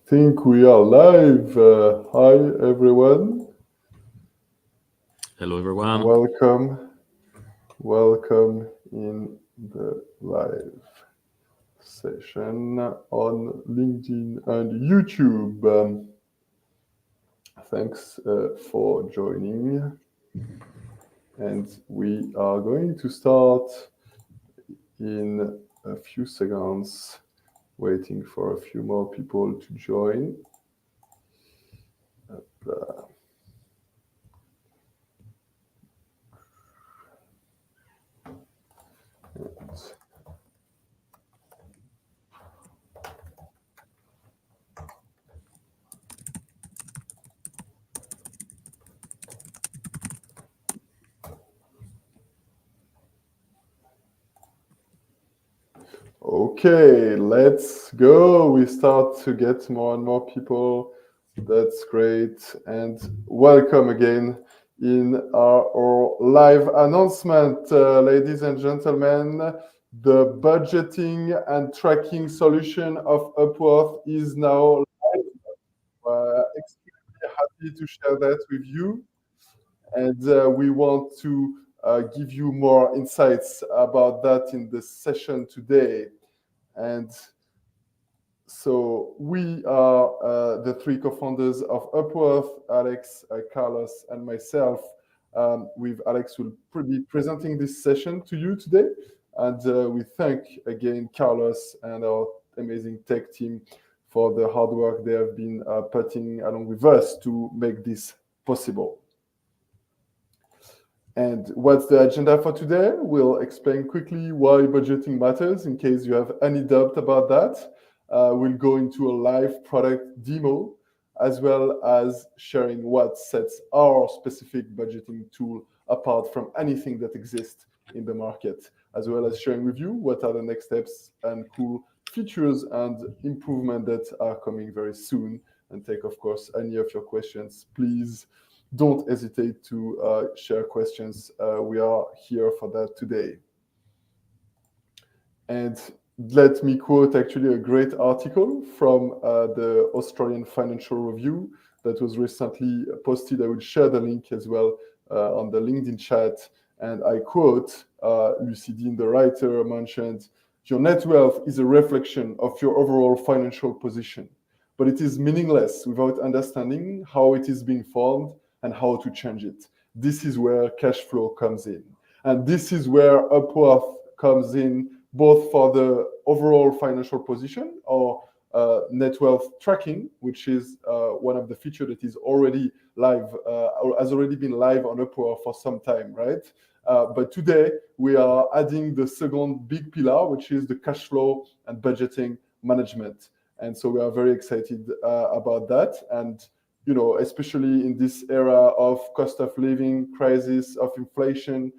Think we are live. Hi, everyone. Hello, everyone. Welcome in the live session on LinkedIn and YouTube. Thanks for joining. And we are going to start in a few seconds, waiting for a few more people to join. Okay, let's go. We start to get more and more people. That's great. And welcome again in our live announcement, ladies and gentlemen. The budgeting and tracking solution of Upworth is now live. Extremely happy to share that with you. And we want to give you more insights about that in the session today. And so we are the three co-founders of Upworth, Alex, Carlos, and myself. With Alex, will be presenting this session to you today. And we thank again Carlos and our amazing tech team for the hard work they have been putting along with us to make this possible. And what's the agenda for today? We'll explain quickly why budgeting matters in case you have any doubt about that. We'll go into a live product demo, as well as sharing what sets our specific budgeting tool apart from anything that exists in the market, as well as sharing with you what are the next steps and cool features and improvements that are coming very soon. And take, of course, any of your questions. Please don't hesitate to share questions. We are here for that today. And let me quote actually a great article from the Australian Financial Review that was recently posted. I will share the link as well on the LinkedIn chat. And I quote, Lucy Dean, the writer, mentioned, "Your net wealth is a reflection of your overall financial position, but it is meaningless without understanding how it is being formed and how to change it." This is where cash flow comes in. And this is where Upworth comes in, both for the overall financial position or net wealth tracking, which is one of the features that is already live, or has already been live on Upworth for some time, right? But today we are adding the second big pillar, which is the cash flow and budgeting management. And so we are very excited about that. And you know, especially in this era of cost of living crisis, of inflation,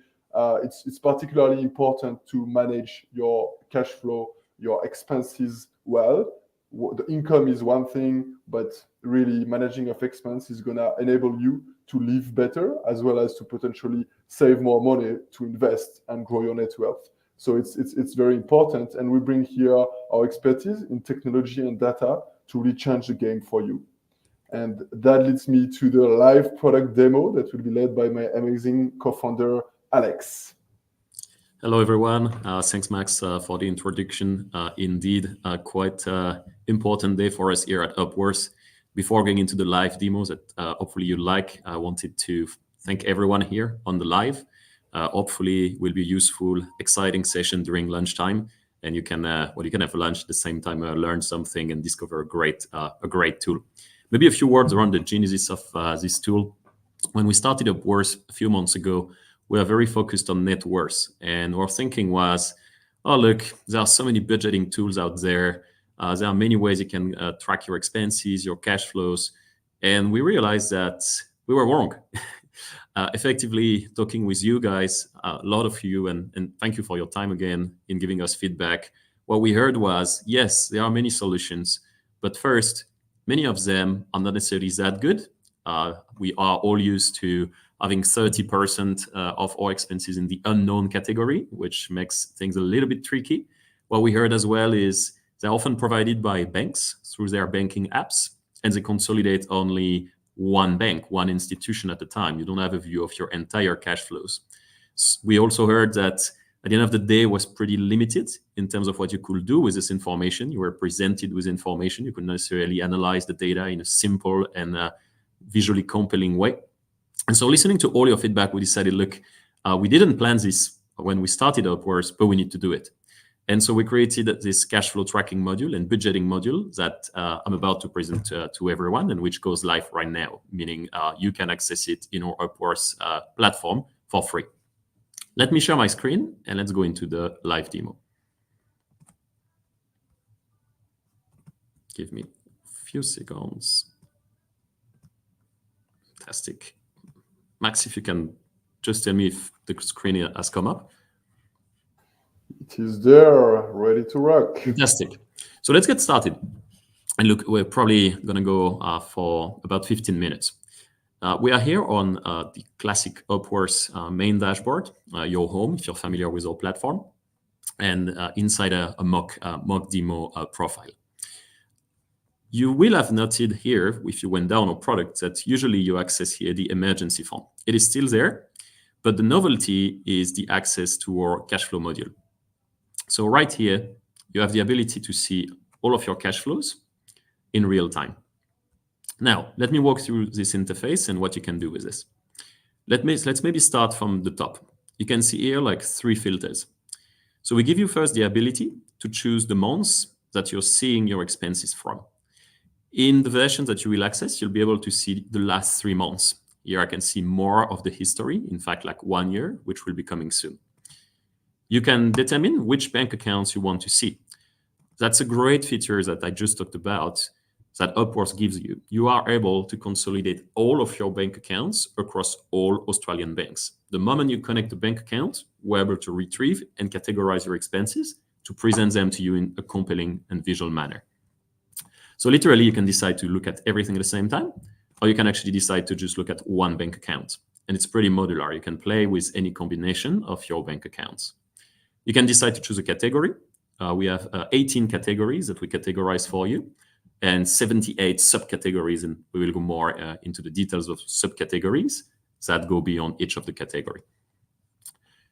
it's particularly important to manage your cash flow, your expenses well. The income is one thing, but really managing of expense is going to enable you to live better, as well as to potentially save more money to invest and grow your net wealth. So it's very important. And we bring here our expertise in technology and data to really change the game for you. And that leads me to the live product demo that will be led by my amazing co-founder, Alex. Hello, everyone. Thanks, Max, for the introduction. Indeed, quite important day for us here at Upworth. Before going into the live demos that hopefully you like, I wanted to thank everyone here on the live. Hopefully, will be useful, exciting session during lunchtime, and you can you can have lunch at the same time, learn something and discover a great tool. Maybe a few words around the genesis of this tool. When we started Upworth a few months ago, we are very focused on net worth. And our thinking was, oh, look, there are so many budgeting tools out there. There are many ways you can track your expenses, your cash flows. And we realized that we were wrong. Effectively, talking with you guys, a lot of you, and thank you for your time again in giving us feedback. What we heard was, yes, there are many solutions, but first, many of them are not necessarily that good. We are all used to having 30% of our expenses in the unknown category, which makes things a little bit tricky. What we heard as well is They're often provided by banks through their banking apps, and they consolidate only one bank, one institution at a time. You don't have a view of your entire cash flows. We also heard that at the end of the day was pretty limited in terms of what you could do with this information. You were presented with information. You couldn't necessarily analyze the data in a simple and visually compelling way. And so listening to all your feedback, we decided, look, we didn't plan this when we started Upworth, but we need to do it. And so we created this cash flow tracking module and budgeting module that I'm about to present to everyone, and which goes live right now, meaning you can access it in our Upworth platform for free. Let me share my screen and let's go into the live demo. Give me a few seconds. Fantastic. Max, if you can just tell me if the screen has come up. It is there, ready to rock. Fantastic. So let's get started. And look, we're probably going to go for about 15 minutes. We are here on the classic Upworth main dashboard, your home, if you're familiar with our platform, and inside a mock demo profile. You will have noted here, if you went down our product, that usually you access here the emergency fund. It is still there, but the novelty is the access to our cash flow module. So right here, you have the ability to see all of your cash flows in real time. Now, let me walk through this interface and what you can do with this. Let's maybe start from the top. You can see here like 3 filters. So we give you first the ability to choose the months that you're seeing your expenses from. In the version that you will access, you'll be able to see the last 3 months. Here I can see more of the history, in fact, like 1 year, which will be coming soon. You can determine which bank accounts you want to see. That's a great feature that I just talked about that Upworth gives you. You are able to consolidate all of your bank accounts across all Australian banks. The moment you connect a bank account, we're able to retrieve and categorize your expenses to present them to you in a compelling and visual manner. So literally, you can decide to look at everything at the same time, or you can actually decide to just look at one bank account. And it's pretty modular. You can play with any combination of your bank accounts. You can decide to choose a category. We have 18 categories that we categorize for you, and 78 subcategories, and we will go more into the details of subcategories that go beyond each of the category.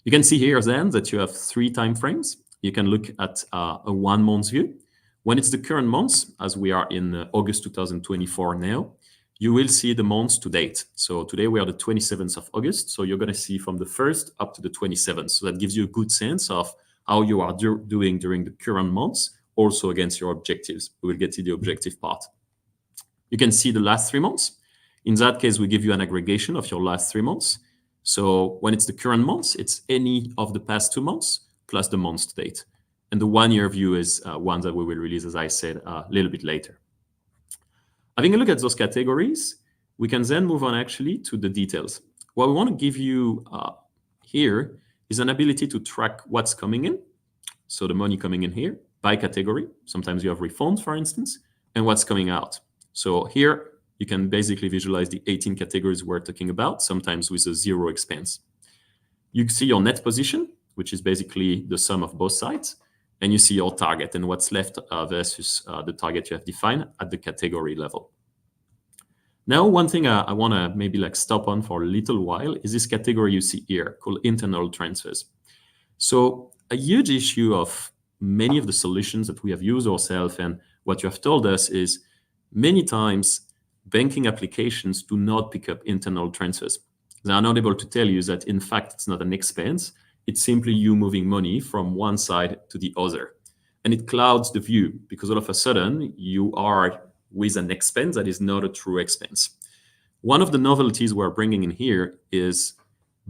You can see here then that you have 3 time frames. You can look at a 1 month view. When it's the current month, as we are in August 2024 now, you will see the months to date. So today we are the 27th of August. So you're going to see from the 1st up to the 27th. So that gives you a good sense of how you are doing during the current months, also against your objectives. We will get to the objective part. You can see the last 3 months. In that case, we give you an aggregation of your last 3 months. So when it's the current months, it's any of the past 2 months plus the months to date. And the 1 year view is one that we will release, as I said, a little bit later. Having a look at those categories, we can then move on actually to the details. What we want to give you here is an ability to track what's coming in. So the money coming in here by category. Sometimes you have refunds, for instance, and what's coming out. So here you can basically visualize the 18 categories we're talking about, sometimes with a 0 expense. You see your net position, which is basically the sum of both sides. And you see your target and what's left versus the target you have defined at the category level. Now, one thing I want to maybe like stop on for a little while is this category you see here called internal transfers. So a huge issue of many of the solutions that we have used ourselves and what you have told us is many times banking applications do not pick up internal transfers. They are not able to tell you that, in fact, it's not an expense. It's simply you moving money from one side to the other. And it clouds the view because all of a sudden you are with an expense that is not a true expense. One of the novelties we're bringing in here is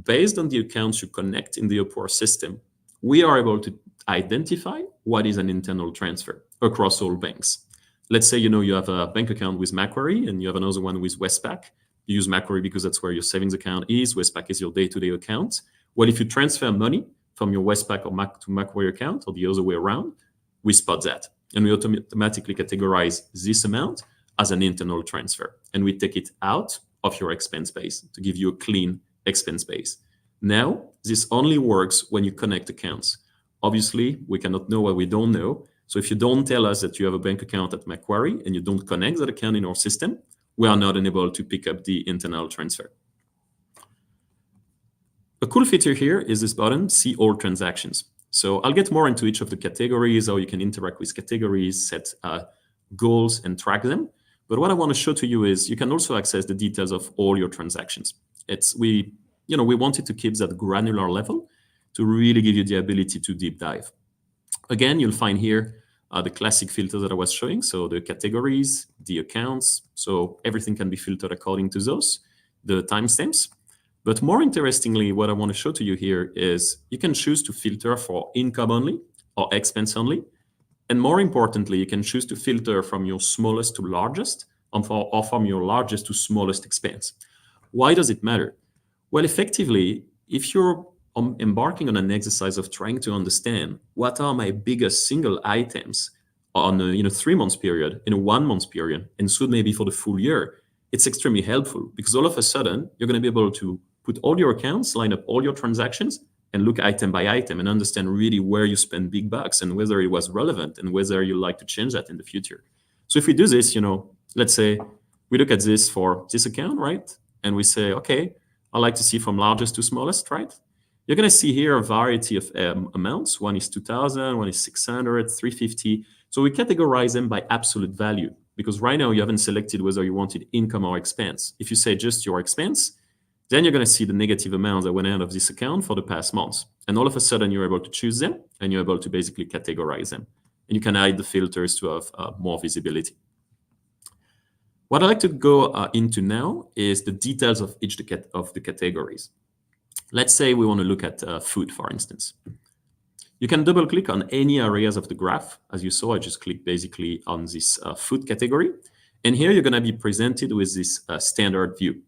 based on the accounts you connect in the Upworth system, we are able to identify what is an internal transfer across all banks. Let's say you have a bank account with Macquarie and you have another one with Westpac. You use Macquarie because that's where your savings account is. Westpac is your day-to-day account. Well, if you transfer money from your Westpac or to Macquarie account or the other way around, we spot that. And we automatically categorize this amount as an internal transfer. And we take it out of your expense base to give you a clean expense base. Now, this only works when you connect accounts. Obviously, we cannot know what we don't know. So if you don't tell us that you have a bank account at Macquarie and you don't connect that account in our system, we are not able to pick up the internal transfer. A cool feature here is this button, See All Transactions. So I'll get more into each of the categories, how you can interact with categories, set goals, and track them. But what I want to show to you is you can also access the details of all your transactions. We wanted to keep that granular level to really give you the ability to deep dive. Again, you'll find here the classic filters that I was showing. So the categories, the accounts, so everything can be filtered according to those, the timestamps. But more interestingly, what I want to show to you here is you can choose to filter for income only or expense only. And more importantly, you can choose to filter from your smallest to largest or from your largest to smallest expense. Why does it matter? Well, effectively, if you're embarking on an exercise of trying to understand what are my biggest single items on a 3 months period, in a 1 month period, and soon maybe for the full year, it's extremely helpful because all of a sudden you're going to be able to put all your accounts, line up all your transactions, and look item by item and understand really where you spend big bucks and whether it was relevant and whether you like to change that in the future. So if we do this, let's say we look at this for this account, right? And we say, okay, I like to see from largest to smallest, right? You're going to see here a variety of amounts. One is 2,000, one is 600, 350. So we categorize them by absolute value because right now you haven't selected whether you wanted income or expense. If you say just your expense, then you're going to see the negative amounts that went out of this account for the past months. And all of a sudden, you're able to choose them, and you're able to basically categorize them. And you can hide the filters to have more visibility. What I'd like to go into now is the details of each of the categories. Let's say we want to look at food, for instance. You can double-click on any areas of the graph. As you saw, I just clicked basically on this food category. And here you're going to be presented with this standard view.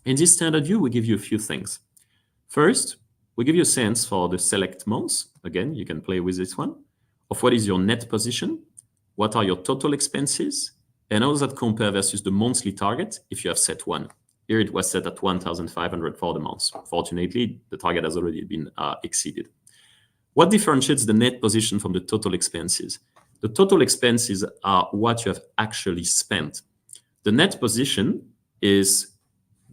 In this standard view, we give you a few things. First, we give you a sense for the select months. Again, you can play with this one, of what is your net position, what are your total expenses, and how does that compare versus the monthly target if you have set one. Here it was set at 1,500 for the month. Fortunately, the target has already been exceeded. What differentiates the net position from the total expenses? The total expenses are what you have actually spent. The net position is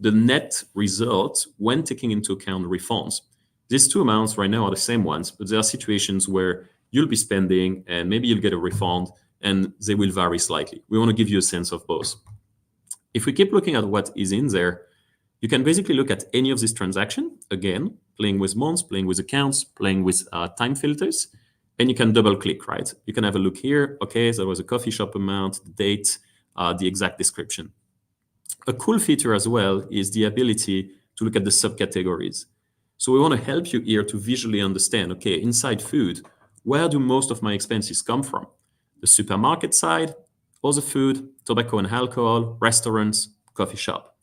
the net result when taking into account refunds. These two amounts right now are the same ones, but there are situations where you'll be spending and maybe you'll get a refund and they will vary slightly. We want to give you a sense of both. If we keep looking at what is in there, you can basically look at any of these transactions, again, playing with months, playing with accounts, playing with time filters, and you can double click, right? You can have a look here. Okay, so there was a coffee shop amount, the date, the exact description. A cool feature as well is the ability to look at the subcategories. So we want to help you here to visually understand, okay, inside food, where do most of my expenses come from? The supermarket side, other food, tobacco and alcohol, restaurants, coffee shop.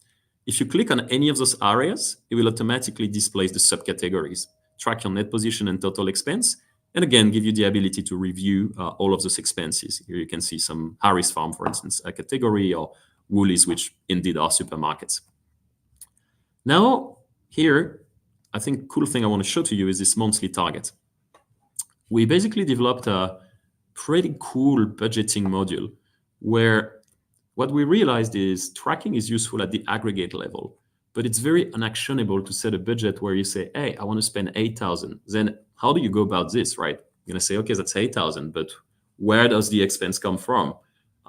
If you click on any of those areas, it will automatically display the subcategories, track your net position and total expense, and again, give you the ability to review all of those expenses. Here you can see some Harris Farm, for instance, a category, or Woolies, which indeed are supermarkets. Now, here, I think cool thing I want to show to you is this monthly target. We basically developed a pretty cool budgeting module where what we realized is tracking is useful at the aggregate level, but it's very unactionable to set a budget where you say, hey, I want to spend 8,000. Then how do you go about this, right? You're going to say, okay, that's 8,000, but where does the expense come from?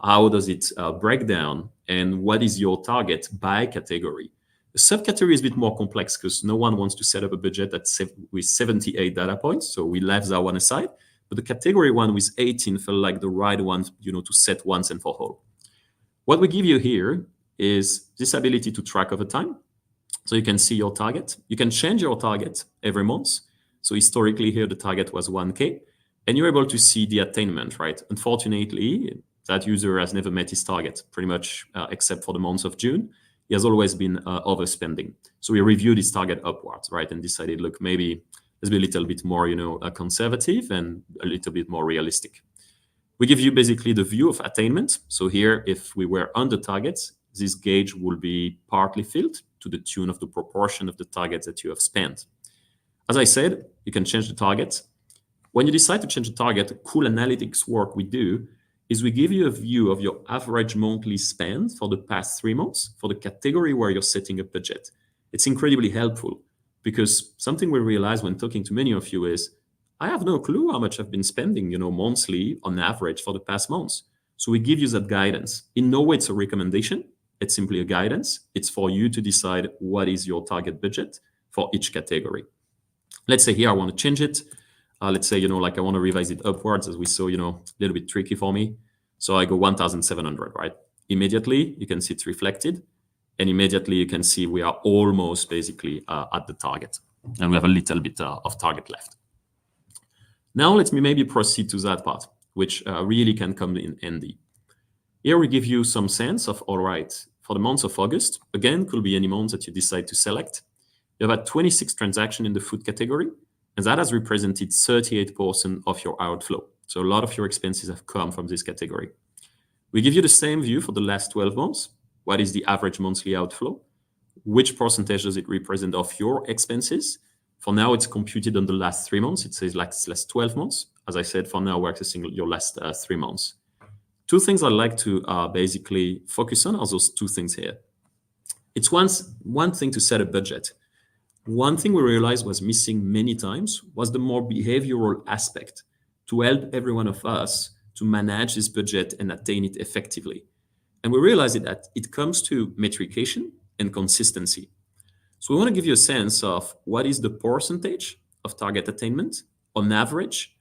How does it break down? And what is your target by category? The subcategory is a bit more complex because no one wants to set up a budget with 78 data points. So we left that one aside. But the category one with 18 felt like the right one, to set once and for all. What we give you here is this ability to track over time. So you can see your target. You can change your target every month. So historically here, the target was 1K. And you're able to see the attainment, right? Unfortunately, that user has never met his target, pretty much except for the month of June. He has always been overspending. So we reviewed his target upwards, right? And decided, look, maybe let's be a little bit more, conservative and a little bit more realistic. We give you basically the view of attainment. So here, if we were under targets, this gauge will be partly filled to the tune of the proportion of the targets that you have spent. As I said, you can change the targets. When you decide to change the target, a cool analytics work we do is we give you a view of your average monthly spend for the past 3 months for the category where you're setting a budget. It's incredibly helpful because something we realize when talking to many of you is, I have no clue how much I've been spending, monthly on average for the past months. So we give you that guidance. In no way it's a recommendation. It's simply a guidance. It's for you to decide what is your target budget for each category. Let's say here I want to change it. Let's say, like I want to revise it upwards, as we saw, a little bit tricky for me. So I go 1,700, right? Immediately, you can see it's reflected. And immediately you can see we are almost basically at the target. And we have a little bit of target left. Now let me maybe proceed to that part, which really can come in handy. Here we give you some sense of, all right, for the month of August, again, could be any month that you decide to select. You have had 26 transactions in the food category, and that has represented 38% of your outflow. So a lot of your expenses have come from this category. We give you the same view for the last 12 months. What is the average monthly outflow? Which percentage does it represent of your expenses? For now, it's computed on the last 3 months. It says last 12 months. As I said, for now, we're accessing your last 3 months. Two things I'd like to basically focus on are those two things here. It's one thing to set a budget. One thing we realized was missing many times was the more behavioral aspect to help every one of us to manage this budget and attain it effectively. And we realized that it comes to metrication and consistency. So we want to give you a sense of what is the percentage of target attainment on average.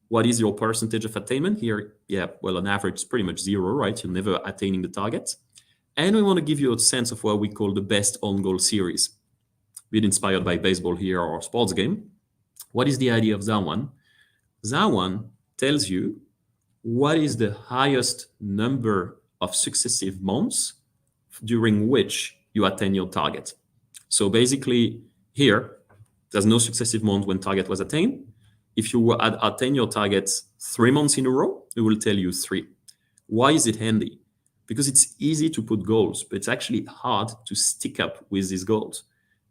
What is your percentage of attainment here? Yeah, well, on average, it's pretty much 0, right? You're never attaining the target. And we want to give you a sense of what we call the best on-goal series. Being inspired by baseball here or sports game. What is the idea of that one? That one tells you what is the highest number of successive months during which you attain your target. So basically here, there's no successive month when target was attained. If you attain your targets 3 months in a row, it will tell you 3. Why is it handy? Because it's easy to put goals, but it's actually hard to stick up with these goals.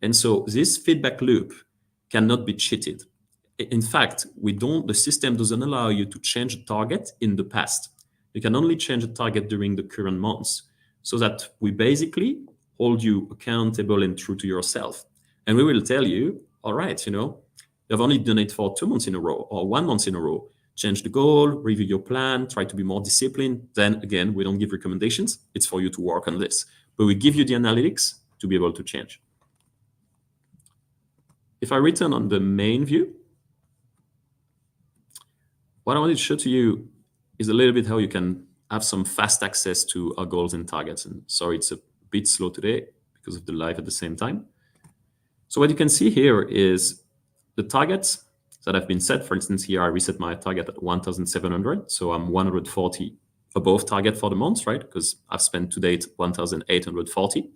And so this feedback loop cannot be cheated. In fact, the system doesn't allow you to change a target in the past. You can only change a target during the current months, so that we basically hold you accountable and true to yourself. And we will tell you, all right, you've only done it for 2 months in a row or 1 month in a row. Change the goal, review your plan, try to be more disciplined. Then again, we don't give recommendations. It's for you to work on this. But we give you the analytics to be able to change. If I return on the main view, what I wanted to show to you is a little bit how you can have some fast access to our goals and targets. And sorry, it's a bit slow today because of the live at the same time. So what you can see here is the targets that have been set. For instance, here I reset my target at 1,700. So I'm 140 above target for the month, right? Because I've spent to date 1,840.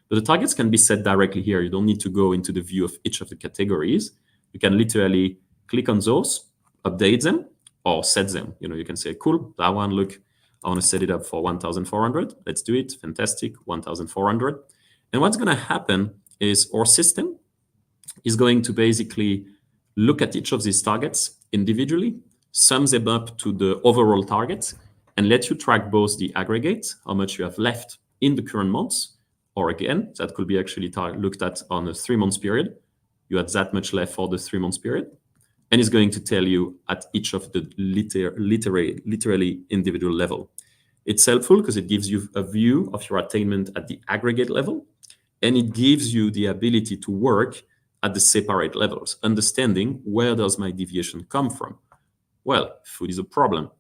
But the targets can be set directly here. You don't need to go into the view of each of the categories. You can literally click on those, update them, or set them. You can say, cool, that one, look, I want to set it up for 1,400. Let's do it. Fantastic, 1,400. And what's going to happen is our system is going to basically look at each of these targets individually, sum them up to the overall target, and let you track both the aggregate, how much you have left in the current months, or again, that could be actually looked at on a 3 months period. You had that much left for the 3 months period. And it's going to tell you at each of the literally individual level. It's helpful because it gives you a view of your attainment at the aggregate level, and it gives you the ability to work at the separate levels, understanding where does my deviation come from. Well, food is a problem.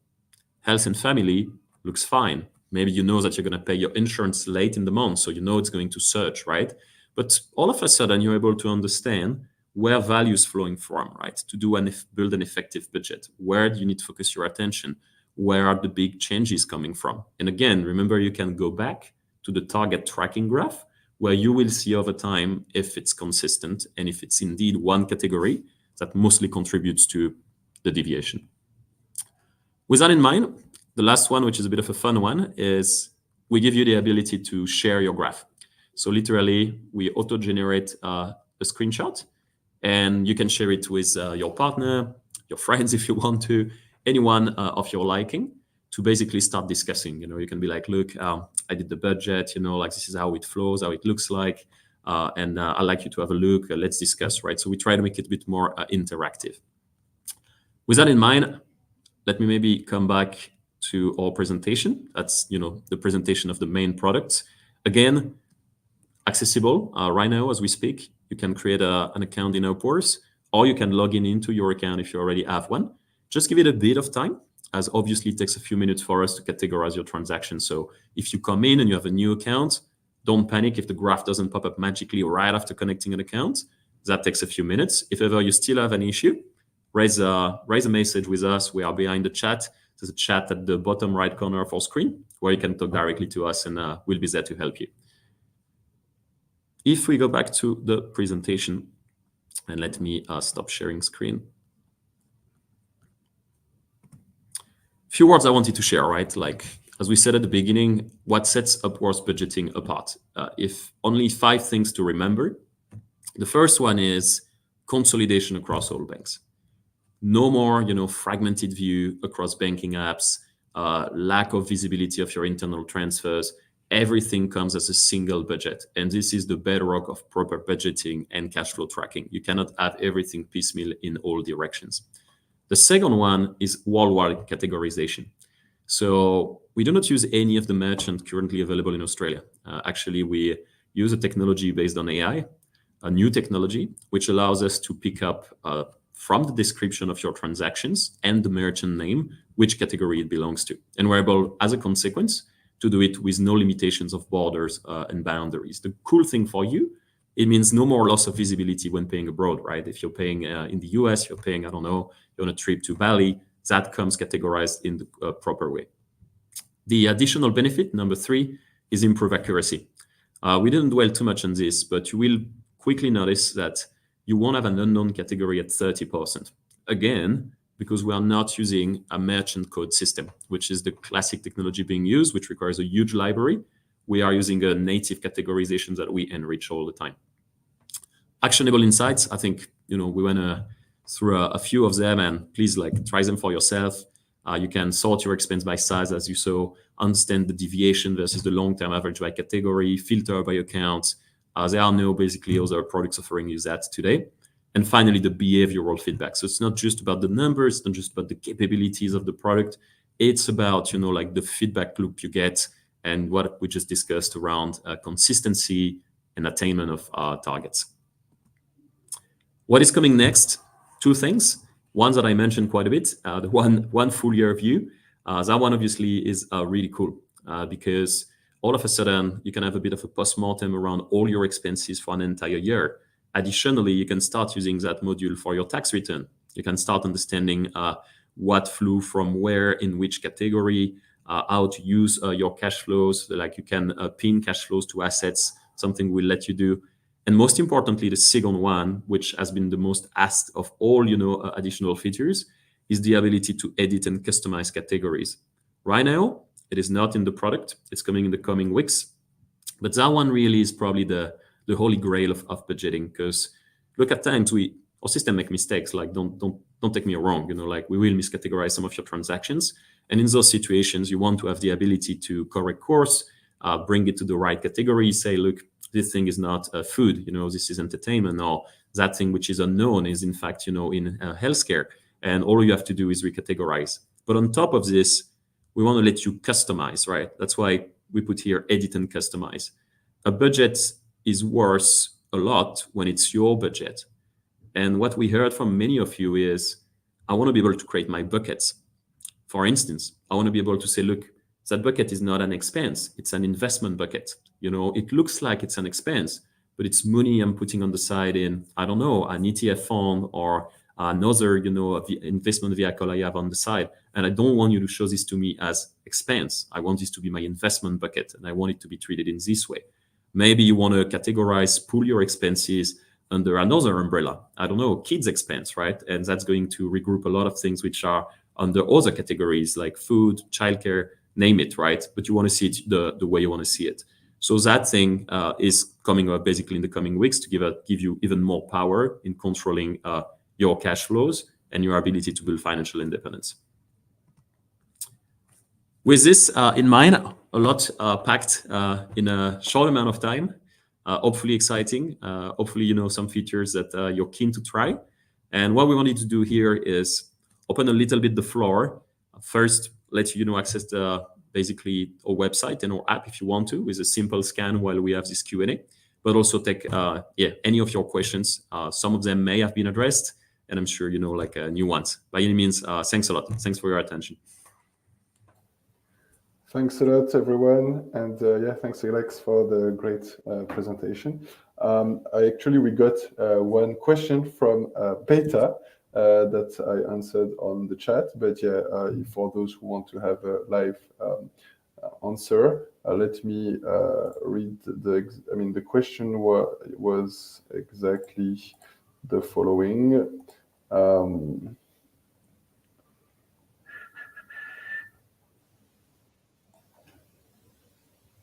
Health and family looks fine. Maybe you know that you're going to pay your insurance late in the month, so you know it's going to surge, right? But all of a sudden, you're able to understand where value is flowing from, right? To build an effective budget. Where do you need to focus your attention? Where are the big changes coming from? And again, remember, you can go back to the target tracking graph, where you will see over time if it's consistent and if it's indeed one category that mostly contributes to the deviation. With that in mind, the last one, which is a bit of a fun one, is we give you the ability to share your graph. So literally, we auto-generate a screenshot, and you can share it with your partner, your friends if you want to, anyone of your liking, to basically start discussing. You can be like, look, I did the budget, like this is how it flows, how it looks like, and I'd like you to have a look. Let's discuss, right? So we try to make it a bit more interactive. With that in mind, let me maybe come back to our presentation. That's the presentation of the main products. Again, accessible right now as we speak. You can create an account in Upworth, or you can log in into your account if you already have one. Just give it a bit of time, as obviously it takes a few minutes for us to categorize your transactions. So if you come in and you have a new account, don't panic if the graph doesn't pop up magically right after connecting an account. That takes a few minutes. If ever you still have an issue, raise a message with us. We are behind the chat. There's a chat at the bottom right corner of our screen where you can talk directly to us, and we'll be there to help you. If we go back to the presentation, and let me stop sharing screen. Few words I wanted to share, right? Like, as we said at the beginning, what sets Upworth budgeting apart? If only 5 things to remember. The first one is consolidation across all banks. No more, fragmented view across banking apps, lack of visibility of your internal transfers. Everything comes as a single budget. And this is the bedrock of proper budgeting and cash flow tracking. You cannot have everything piecemeal in all directions. The second one is worldwide categorization. So we do not use any of the merchants currently available in Australia. Actually, we use a technology based on AI, a new technology, which allows us to pick up from the description of your transactions and the merchant name, which category it belongs to. And we're able, as a consequence, to do it with no limitations of borders and boundaries. The cool thing for you, it means no more loss of visibility when paying abroad, right? If you're paying in the US, you're paying, I don't know, you're on a trip to Bali, that comes categorized in the proper way. The additional benefit, number 3, is improved accuracy. We didn't dwell too much on this, but you will quickly notice that you won't have an unknown category at 30%. Again, because we are not using a merchant code system, which is the classic technology being used, which requires a huge library. We are using a native categorization that we enrich all the time. Actionable insights, I think, we went through a few of them, and please try them for yourself. You can sort your expense by size, as you saw, understand the deviation versus the long-term average by category, filter by account. There are no basically other products offering you that today. And finally, the behavioral feedback. So it's not just about the numbers, it's not just about the capabilities of the product. It's about, the feedback loop you get and what we just discussed around consistency and attainment of targets. What is coming next? 2 things. One that I mentioned quite a bit, the one full year view. That one obviously is really cool because all of a sudden you can have a bit of a post-mortem around all your expenses for an entire year. Additionally, you can start using that module for your tax return. You can start understanding what flew from where, in which category, how to use your cash flows. Like you can pin cash flows to assets, something we'll let you do. And most importantly, the second one, which has been the most asked of all, additional features, is the ability to edit and customize categories. Right now, it is not in the product. It's coming in the coming weeks. But that one really is probably the holy grail of budgeting, because look, at times our system make mistakes. Like don't take me wrong, we will miscategorize some of your transactions. And in those situations, you want to have the ability to correct course, bring it to the right category, say, look, this thing is not food, this is entertainment, or that thing which is unknown is in fact, in healthcare. And all you have to do is recategorize. But on top of this, we want to let you customize, right? That's why we put here edit and customize. A budget is worth a lot when it's your budget. And what we heard from many of you is, I want to be able to create my buckets. For instance, I want to be able to say, look, that bucket is not an expense, it's an investment bucket. It looks like it's an expense, but it's money I'm putting on the side in, I don't know, an ETF fund or another, investment vehicle I have on the side. And I don't want you to show this to me as expense. I want this to be my investment bucket, and I want it to be treated in this way. Maybe you want to categorize, pull your expenses under another umbrella. I don't know, kids expense, right? And that's going to regroup a lot of things which are under other categories like food, childcare, name it, right? But you want to see it the way you want to see it. So that thing is coming up basically in the coming weeks to give you even more power in controlling your cash flows and your ability to build financial independence. With this in mind, a lot packed in a short amount of time, hopefully exciting, hopefully some features that you're keen to try. And what we wanted to do here is open a little bit the floor. First, let you access basically our website and our app if you want to, with a simple scan while we have this Q&A, but also take any of your questions. Some of them may have been addressed, and I'm sure new ones. By any means, thanks a lot. Thanks for your attention. Thanks a lot, everyone. And thanks, Alex, for the great presentation. We got one question from Peter that I answered on the chat. But for those who want to have a live answer, let me read the question was exactly the following.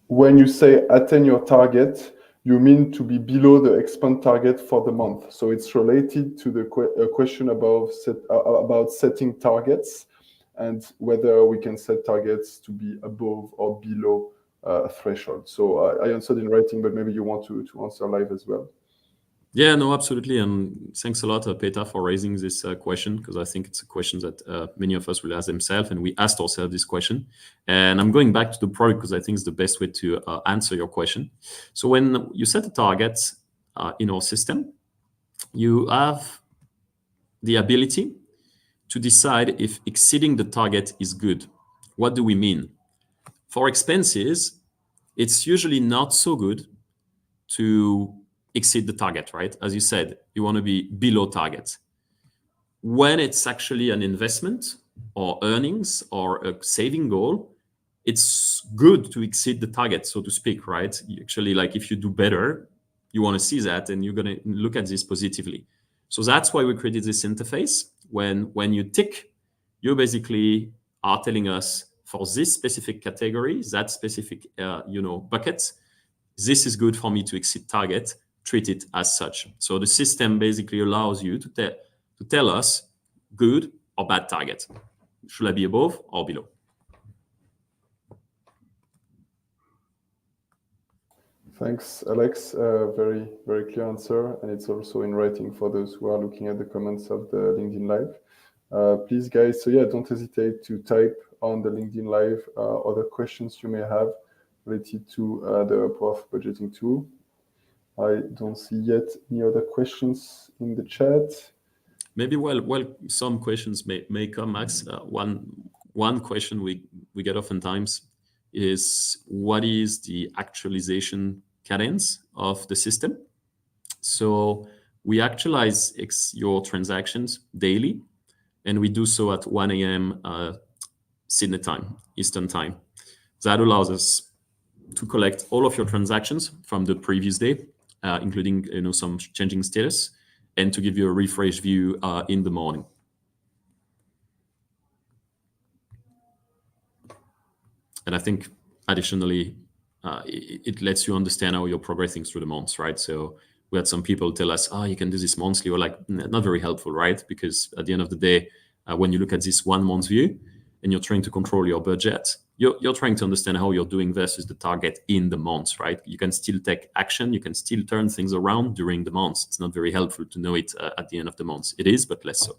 When you say attain your target, you mean to be below the expand target for the month. So it's related to the question about setting targets and whether we can set targets to be above or below a threshold. So I answered in writing, but maybe you want to answer live as well. Yeah, no, absolutely. And thanks a lot, Peter, for raising this question, because I think it's a question that many of us will ask themselves, and we asked ourselves this question. And I'm going back to the product because I think it's the best way to answer your question. So when you set a target in our system, you have the ability to decide if exceeding the target is good. What do we mean? For expenses, it's usually not so good to exceed the target, right? As you said, you want to be below target. When it's actually an investment or earnings or a saving goal, it's good to exceed the target, so to speak, right? Actually, if you do better, you want to see that and you're going to look at this positively. So that's why we created this interface. When you tick, you basically are telling us for this specific category, that specific bucket, this is good for me to exceed target, treat it as such. So the system basically allows you to tell us good or bad target. Should I be above or below? Thanks, Alex. Very, very clear answer. And it's also in writing for those who are looking at the comments of the LinkedIn Live. Please, guys, don't hesitate to type on the LinkedIn Live other questions you may have related to the Upworth budgeting tool. I don't see yet any other questions in the chat. Maybe some questions may come, Max. One question we get oftentimes is, what is the actualization cadence of the system? So we actualize your transactions daily, and we do so at 1 a.m. Sydney time, Eastern time. That allows us to collect all of your transactions from the previous day, including some changing status, and to give you a refresh view in the morning. And I think additionally, it lets you understand how you're progressing through the months, right? So we had some people tell us, you can do this monthly. We're not very helpful, right? Because at the end of the day, when you look at this 1 month view and you're trying to control your budget, you're trying to understand how you're doing versus the target in the months, right? You can still take action. You can still turn things around during the months. It's not very helpful to know it at the end of the months. It is, but less so.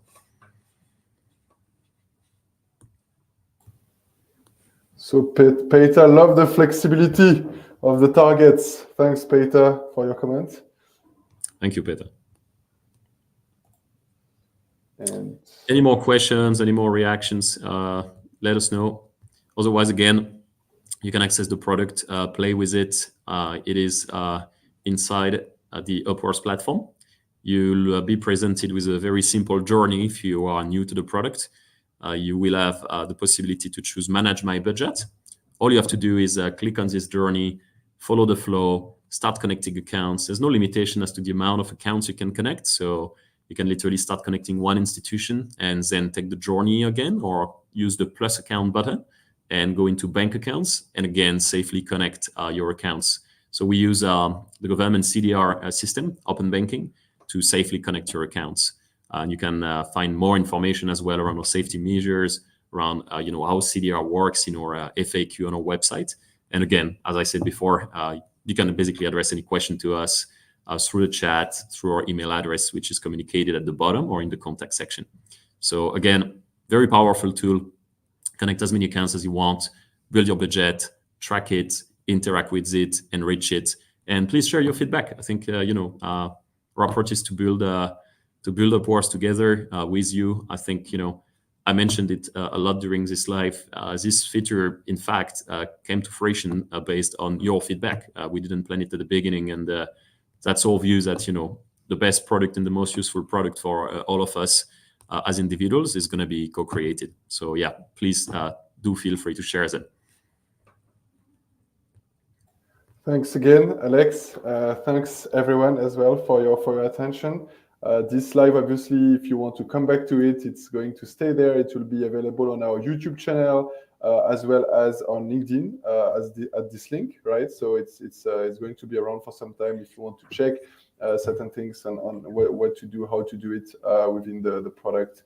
So Peter, love the flexibility of the targets. Thanks, Peter, for your comment. Thank you, Peter. And any more questions, any more reactions, let us know. Otherwise, again, you can access the product, play with it. It is inside the Upworth platform. You'll be presented with a very simple journey if you are new to the product. You will have the possibility to choose Manage My Budget. All you have to do is click on this journey, follow the flow, start connecting accounts. There's no limitation as to the amount of accounts you can connect. So you can literally start connecting one institution and then take the journey again, or use the plus account button and go into bank accounts and again safely connect your accounts. So we use the government CDR system, open banking, to safely connect your accounts. And you can find more information as well around our safety measures, around how CDR works in our FAQ on our website. And again, as I said before, you can basically address any question to us through the chat, through our email address, which is communicated at the bottom or in the contact section. So again, very powerful tool. Connect as many accounts as you want, build your budget, track it, interact with it, enrich it, and please share your feedback. I think our approach is to build Upworth together with you. I think I mentioned it a lot during this live. This feature, in fact, came to fruition based on your feedback. We didn't plan it at the beginning, and that's our view that the best product and the most useful product for all of us as individuals is going to be co-created. So yeah, please do feel free to share that. Thanks again, Alex. Thanks everyone as well for your attention. This live, obviously, if you want to come back to it, it's going to stay there. It will be available on our YouTube channel as well as on LinkedIn at this link, right? So it's going to be around for some time if you want to check certain things on what to do, how to do it within the product.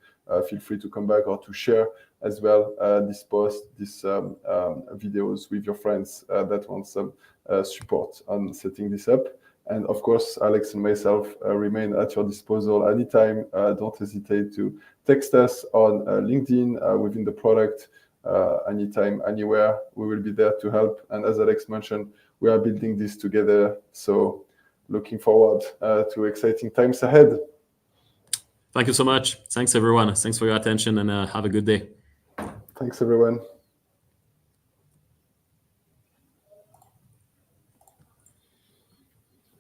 Feel free to come back or to share as well this post, these videos with your friends that want some support on setting this up. And of course, Alex and myself remain at your disposal anytime. Don't hesitate to text us on LinkedIn within the product anytime, anywhere. We will be there to help. And as Alex mentioned, we are building this together. So looking forward to exciting times ahead. Thank you so much. Thanks, everyone. Thanks for your attention, and have a good day. Thanks, everyone.